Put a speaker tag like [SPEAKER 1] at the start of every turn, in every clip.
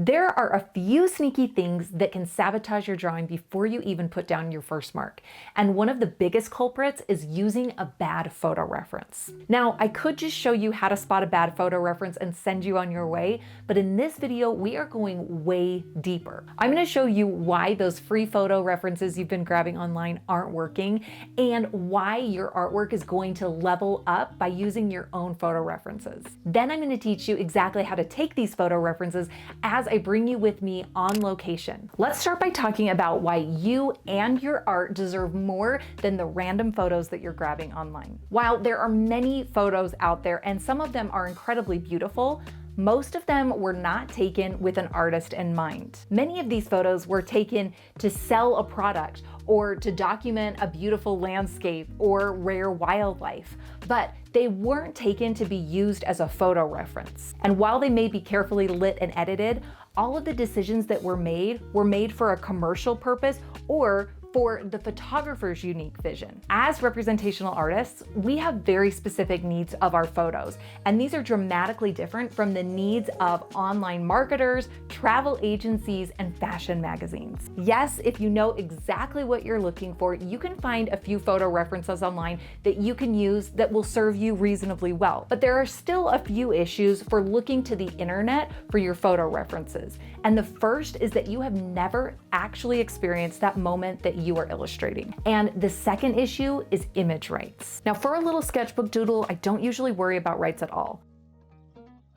[SPEAKER 1] There are a few sneaky things that can sabotage your drawing before you even put down your first mark. And one of the biggest culprits is using a bad photo reference. Now, I could just show you how to spot a bad photo reference and send you on your way, but in this video, we are going way deeper. I'm gonna show you why those free photo references you've been grabbing online aren't working and why your artwork is going to level up by using your own photo references. Then I'm gonna teach you exactly how to take these photo references as I bring you with me on location. Let's start by talking about why you and your art deserve more than the random photos that you're grabbing online. While there are many photos out there and some of them are incredibly beautiful, most of them were not taken with an artist in mind. Many of these photos were taken to sell a product or to document a beautiful landscape or rare wildlife, but they weren't taken to be used as a photo reference. And while they may be carefully lit and edited, all of the decisions that were made for a commercial purpose or for the photographer's unique vision. As representational artists, we have very specific needs of our photos, and these are dramatically different from the needs of online marketers, travel agencies, and fashion magazines. Yes, if you know exactly what you're looking for, you can find a few photo references online that you can use that will serve you reasonably well. But there are still a few issues for looking to the internet for your photo references. And the first is that you have never actually experienced that moment that you are illustrating. And the second issue is image rights. Now, for a little sketchbook doodle, I don't usually worry about rights at all.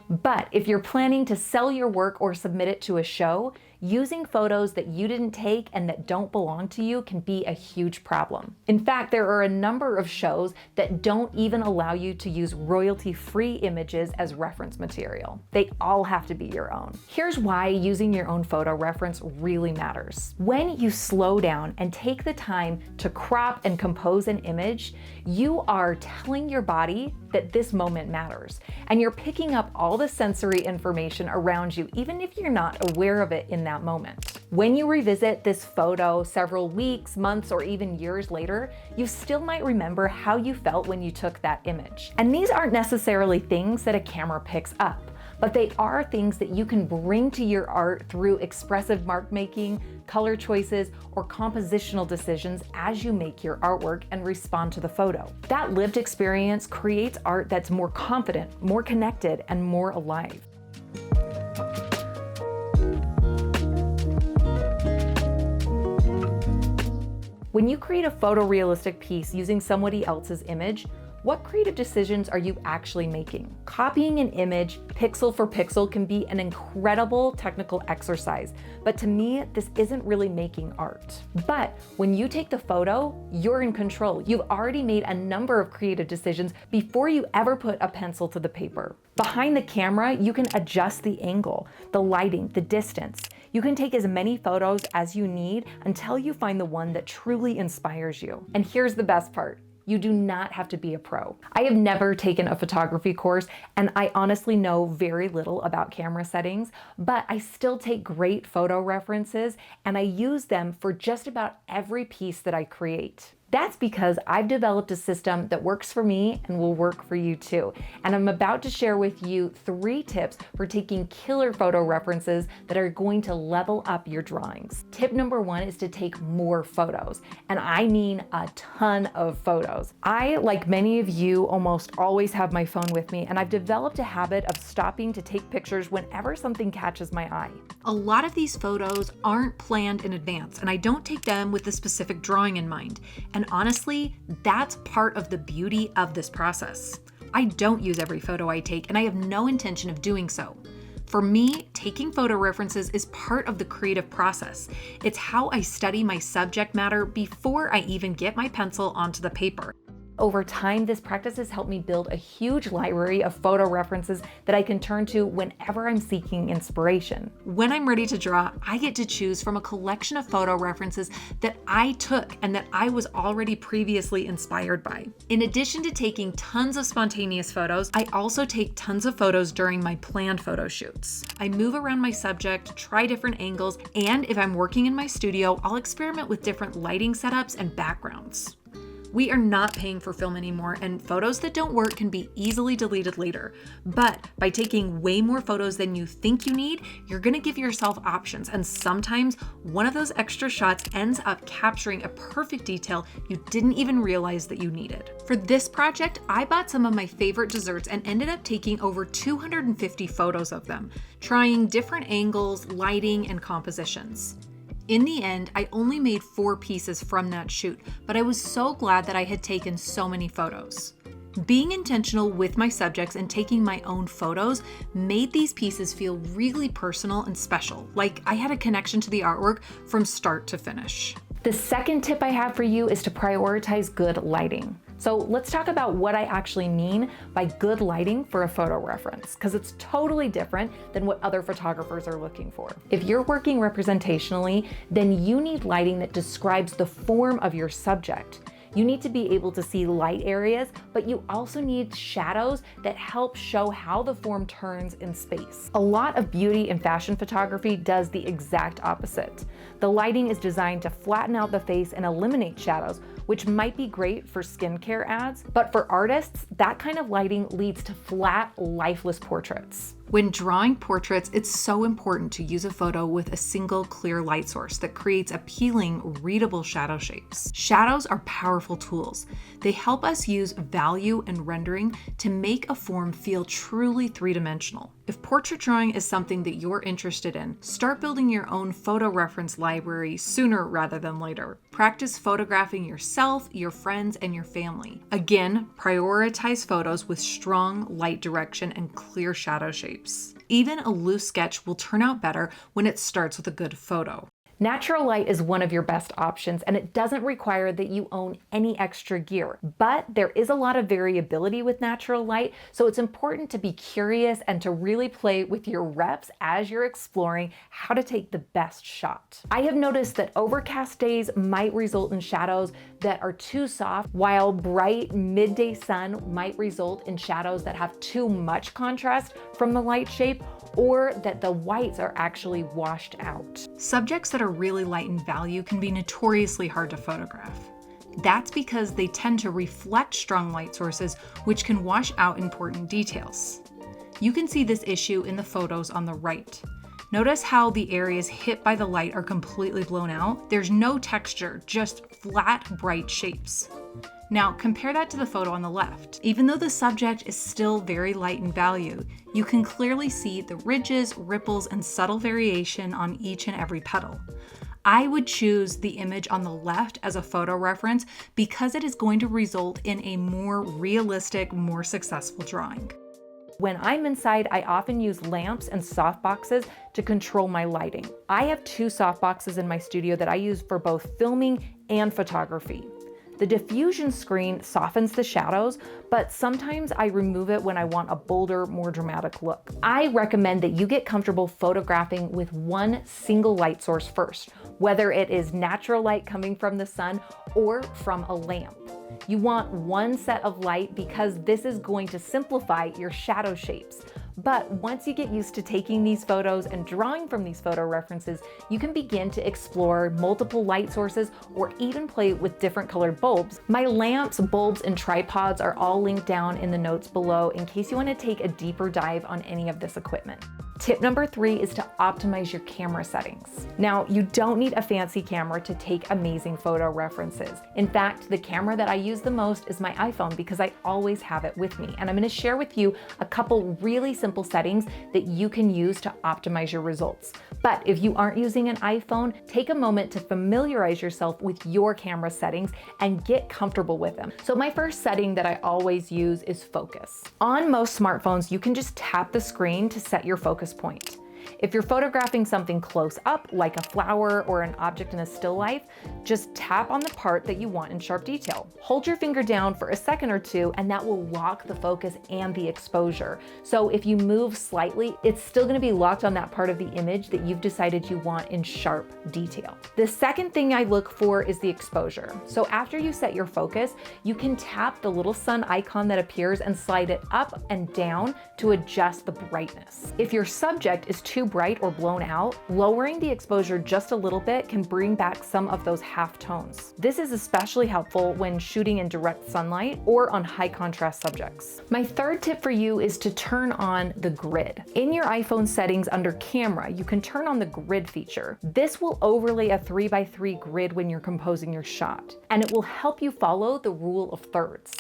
[SPEAKER 1] But if you're planning to sell your work or submit it to a show, using photos that you didn't take and that don't belong to you can be a huge problem. In fact, there are a number of shows that don't even allow you to use royalty-free images as reference material. They all have to be your own. Here's why using your own photo reference really matters. When you slow down and take the time to crop and compose an image, you are telling your body that this moment matters. And you're picking up all the sensory information around you, even if you're not aware of it in that moment. When you revisit this photo several weeks, months, or even years later, you still might remember how you felt when you took that image. And these aren't necessarily things that a camera picks up, but they are things that you can bring to your art through expressive mark making, color choices, or compositional decisions as you make your artwork and respond to the photo. That lived experience creates art that's more confident, more connected, and more alive. When you create a photorealistic piece using somebody else's image, what creative decisions are you actually making? Copying an image pixel for pixel can be an incredible technical exercise, but to me, this isn't really making art. But when you take the photo, you're in control. You've already made a number of creative decisions before you ever put a pencil to the paper. Behind the camera, you can adjust the angle, the lighting, the distance. You can take as many photos as you need until you find the one that truly inspires you. And here's the best part. You do not have to be a pro. I have never taken a photography course, and I honestly know very little about camera settings, but I still take great photo references and I use them for just about every piece that I create. That's because I've developed a system that works for me and will work for you too. And I'm about to share with you 3 tips for taking killer photo references that are going to level up your drawings. Tip number 1 is to take more photos. And I mean a ton of photos. I, like many of you, almost always have my phone with me, and I've developed a habit of stopping to take pictures whenever something catches my eye.
[SPEAKER 2] A lot of these photos aren't planned in advance, and I don't take them with a specific drawing in mind. And honestly, that's part of the beauty of this process. I don't use every photo I take, and I have no intention of doing so. For me, taking photo references is part of the creative process. It's how I study my subject matter before I even get my pencil onto the paper.
[SPEAKER 1] Over time, this practice has helped me build a huge library of photo references that I can turn to whenever I'm seeking inspiration.
[SPEAKER 2] When I'm ready to draw, I get to choose from a collection of photo references that I took and that I was already previously inspired by. In addition to taking tons of spontaneous photos, I also take tons of photos during my planned photo shoots. I move around my subject, try different angles, and if I'm working in my studio, I'll experiment with different lighting setups and backgrounds. We are not paying for film anymore, and photos that don't work can be easily deleted later. But by taking way more photos than you think you need, you're gonna give yourself options, and sometimes one of those extra shots ends up capturing a perfect detail you didn't even realize that you needed. For this project, I bought some of my favorite desserts and ended up taking over 250 photos of them, trying different angles, lighting, and compositions. In the end, I only made 4 pieces from that shoot, but I was so glad that I had taken so many photos. Being intentional with my subjects and taking my own photos made these pieces feel really personal and special, like I had a connection to the artwork from start to finish.
[SPEAKER 1] The second tip I have for you is to prioritize good lighting. So let's talk about what I actually mean by good lighting for a photo reference, because it's totally different than what other photographers are looking for. If you're working representationally, then you need lighting that describes the form of your subject. You need to be able to see light areas, but you also need shadows that help show how the form turns in space. A lot of beauty and fashion photography does the exact opposite. The lighting is designed to flatten out the face and eliminate shadows, which might be great for skincare ads, but for artists, that kind of lighting leads to flat, lifeless portraits.
[SPEAKER 2] When drawing portraits, it's so important to use a photo with a single clear light source that creates appealing, readable shadow shapes. Shadows are powerful tools. They help us use value and rendering to make a form feel truly three-dimensional. If portrait drawing is something that you're interested in, start building your own photo reference library sooner rather than later. Practice photographing yourself, your friends, and your family. Again, prioritize photos with strong light direction and clear shadow shapes. Even a loose sketch will turn out better when it starts with a good photo.
[SPEAKER 1] Natural light is one of your best options, and it doesn't require that you own any extra gear. But there is a lot of variability with natural light, so it's important to be curious and to really play with your reps as you're exploring how to take the best shot. I have noticed that overcast days might result in shadows that are too soft, while bright midday sun might result in shadows that have too much contrast from the light shape, or that the whites are actually washed out.
[SPEAKER 2] Subjects that are really light in value can be notoriously hard to photograph. That's because they tend to reflect strong light sources, which can wash out important details. You can see this issue in the photos on the right. Notice how the areas hit by the light are completely blown out. There's no texture, just flat, bright shapes. Now compare that to the photo on the left. Even though the subject is still very light in value, you can clearly see the ridges, ripples, and subtle variation on each and every petal. I would choose the image on the left as a photo reference because it is going to result in a more realistic, more successful drawing.
[SPEAKER 1] When I'm inside, I often use lamps and softboxes to control my lighting. I have 2 softboxes in my studio that I use for both filming and photography. The diffusion screen softens the shadows, but sometimes I remove it when I want a bolder, more dramatic look. I recommend that you get comfortable photographing with one single light source first, whether it is natural light coming from the sun or from a lamp. You want one set of light because this is going to simplify your shadow shapes. But once you get used to taking these photos and drawing from these photo references, you can begin to explore multiple light sources or even play with different colored bulbs. My lamps, bulbs, and tripods are all linked down in the notes below in case you want to take a deeper dive on any of this equipment. Tip number 3 is to optimize your camera settings. Now, you don't need a fancy camera to take amazing photo references. In fact, the camera that I use the most is my iPhone because I always have it with me. And I'm going to share with you a couple really simple settings that you can use to optimize your results. But if you aren't using an iPhone, take a moment to familiarize yourself with your camera settings and get comfortable with them. So my first setting that I always use is focus. On most smartphones, you can just tap the screen to set your focus point. If you're photographing something close up, like a flower or an object in a still life, just tap on the part that you want in sharp detail. Hold your finger down for a second or two, and that will lock the focus and the exposure. So if you move slightly, it's still going to be locked on that part of the image that you've decided you want in sharp detail. The second thing I look for is the exposure. So after you set your focus, you can tap the little sun icon that appears and slide it up and down to adjust the brightness. If your subject is too bright or blown out, lowering the exposure just a little bit can bring back some of those half tones. This is especially helpful when shooting in direct sunlight or on high contrast subjects. My third tip for you is to turn on the grid. In your iPhone settings under camera, you can turn on the grid feature. This will overlay a 3x3 grid when you're composing your shot, and it will help you follow the rule of thirds.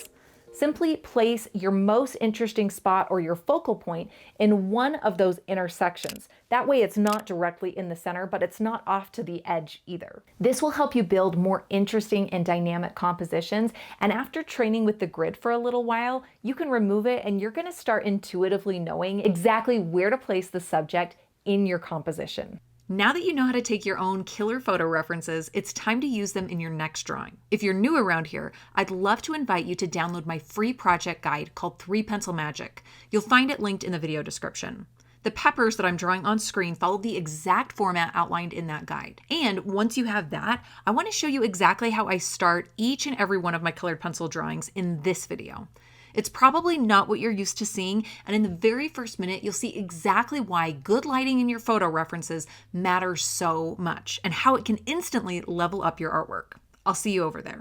[SPEAKER 1] Simply place your most interesting spot or your focal point in one of those intersections. That way it's not directly in the center, but it's not off to the edge either. This will help you build more interesting and dynamic compositions. And after training with the grid for a little while, you can remove it and you're gonna start intuitively knowing exactly where to place the subject in your composition.
[SPEAKER 2] Now that you know how to take your own killer photo references, it's time to use them in your next drawing. If you're new around here, I'd love to invite you to download my free project guide called 3 Pencil Magic. You'll find it linked in the video description. The peppers that I'm drawing on screen follow the exact format outlined in that guide. And once you have that, I want to show you exactly how I start each and every one of my colored pencil drawings in this video. It's probably not what you're used to seeing, and in the very first minute, you'll see exactly why good lighting in your photo references matters so much and how it can instantly level up your artwork. I'll see you over there.